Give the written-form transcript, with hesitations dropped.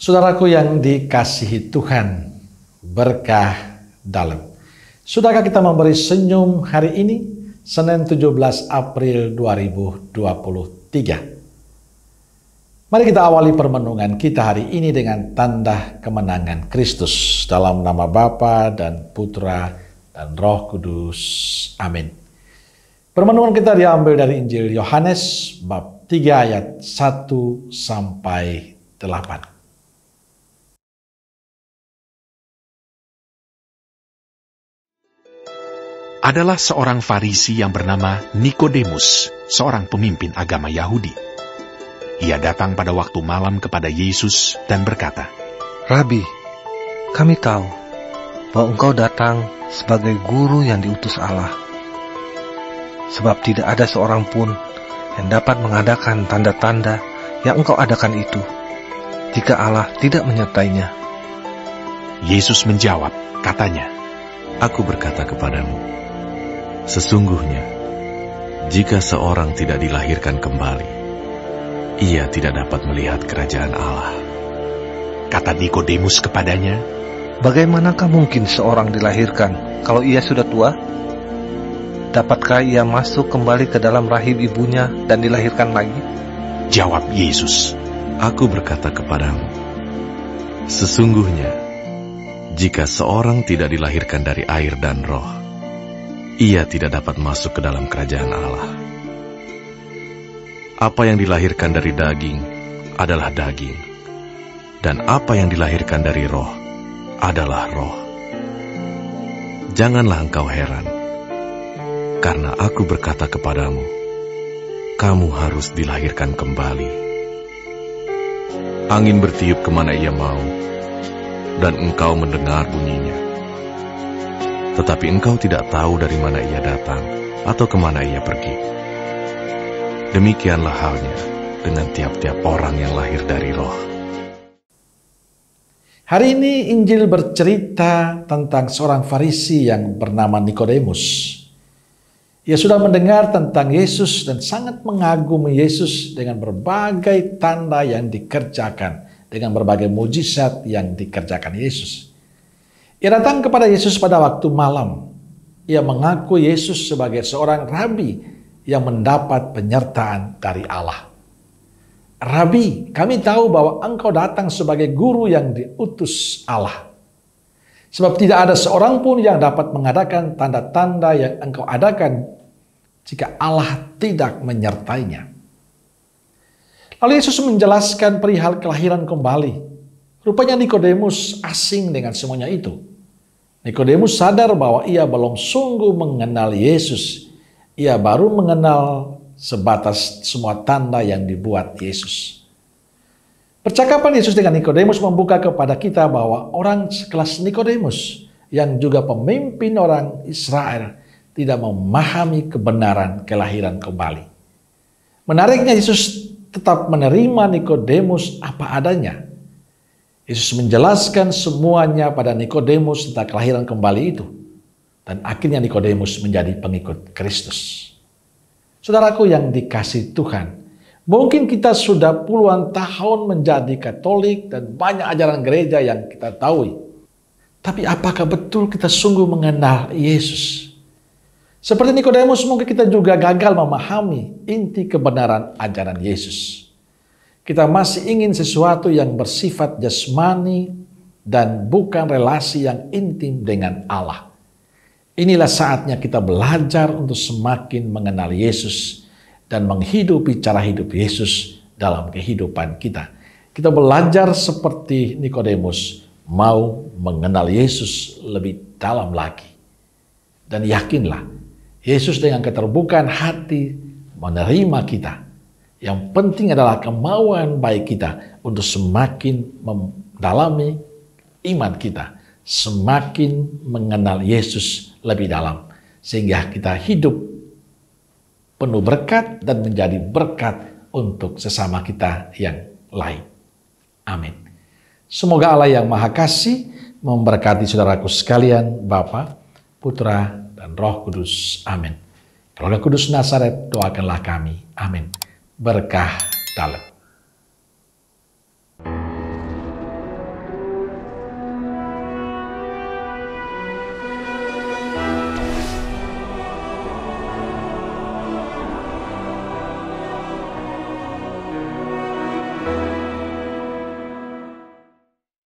Saudaraku yang dikasihi Tuhan, berkah dalam. Sudahkah kita memberi senyum hari ini, Senin 17 April 2023? Mari kita awali permenungan kita hari ini dengan tanda kemenangan Kristus. Dalam nama Bapa dan Putra dan Roh Kudus. Amin. Permenungan kita diambil dari Injil Yohanes bab 3 ayat 1 sampai 8. Adalah seorang Farisi yang bernama Nikodemus, seorang pemimpin agama Yahudi. Ia datang pada waktu malam kepada Yesus dan berkata, "Rabi, kami tahu bahwa engkau datang sebagai guru yang diutus Allah. Sebab tidak ada seorang pun yang dapat mengadakan tanda-tanda yang engkau adakan itu, jika Allah tidak menyertainya." Yesus menjawab, katanya, "Aku berkata kepadamu, sesungguhnya, jika seorang tidak dilahirkan kembali, ia tidak dapat melihat kerajaan Allah." Kata Nikodemus kepadanya, "Bagaimanakah mungkin seorang dilahirkan kalau ia sudah tua? Dapatkah ia masuk kembali ke dalam rahim ibunya dan dilahirkan lagi?" Jawab Yesus, "Aku berkata kepadamu, sesungguhnya, jika seorang tidak dilahirkan dari air dan roh, ia tidak dapat masuk ke dalam kerajaan Allah. Apa yang dilahirkan dari daging adalah daging, dan apa yang dilahirkan dari roh adalah roh. Janganlah engkau heran, karena aku berkata kepadamu, kamu harus dilahirkan kembali. Angin bertiup kemana ia mau, dan engkau mendengar bunyinya. Tetapi engkau tidak tahu dari mana ia datang atau kemana ia pergi. Demikianlah halnya dengan tiap-tiap orang yang lahir dari roh." Hari ini Injil bercerita tentang seorang Farisi yang bernama Nikodemus. Ia sudah mendengar tentang Yesus dan sangat mengagumi Yesus dengan berbagai tanda yang dikerjakan, dengan berbagai mujizat yang dikerjakan Yesus. Ia datang kepada Yesus pada waktu malam. Ia mengaku Yesus sebagai seorang rabi yang mendapat penyertaan dari Allah. "Rabi, kami tahu bahwa engkau datang sebagai guru yang diutus Allah. Sebab tidak ada seorang pun yang dapat mengadakan tanda-tanda yang engkau adakan jika Allah tidak menyertainya." Lalu Yesus menjelaskan perihal kelahiran kembali. Rupanya Nikodemus asing dengan semuanya itu. Nikodemus sadar bahwa ia belum sungguh mengenal Yesus. Ia baru mengenal sebatas semua tanda yang dibuat Yesus. Percakapan Yesus dengan Nikodemus membuka kepada kita bahwa orang sekelas Nikodemus yang juga pemimpin orang Israel tidak memahami kebenaran kelahiran kembali. Menariknya, Yesus tetap menerima Nikodemus apa adanya. Yesus menjelaskan semuanya pada Nikodemus tentang kelahiran kembali itu. Dan akhirnya Nikodemus menjadi pengikut Kristus. Saudaraku yang dikasihi Tuhan, mungkin kita sudah puluhan tahun menjadi Katolik dan banyak ajaran gereja yang kita tahu. Tapi apakah betul kita sungguh mengenal Yesus? Seperti Nikodemus, mungkin kita juga gagal memahami inti kebenaran ajaran Yesus. Kita masih ingin sesuatu yang bersifat jasmani dan bukan relasi yang intim dengan Allah. Inilah saatnya kita belajar untuk semakin mengenal Yesus dan menghidupi cara hidup Yesus dalam kehidupan kita. Kita belajar seperti Nikodemus, mau mengenal Yesus lebih dalam lagi. Dan yakinlah, Yesus dengan keterbukaan hati menerima kita. Yang penting adalah kemauan baik kita untuk semakin mendalami iman kita, semakin mengenal Yesus lebih dalam, sehingga kita hidup penuh berkat dan menjadi berkat untuk sesama kita yang lain. Amin. Semoga Allah yang Maha Kasih memberkati saudaraku sekalian, Bapa, Putra, dan Roh Kudus. Amin. Keluarga Kudus Nazaret, doakanlah kami. Amin. Berkah dalam.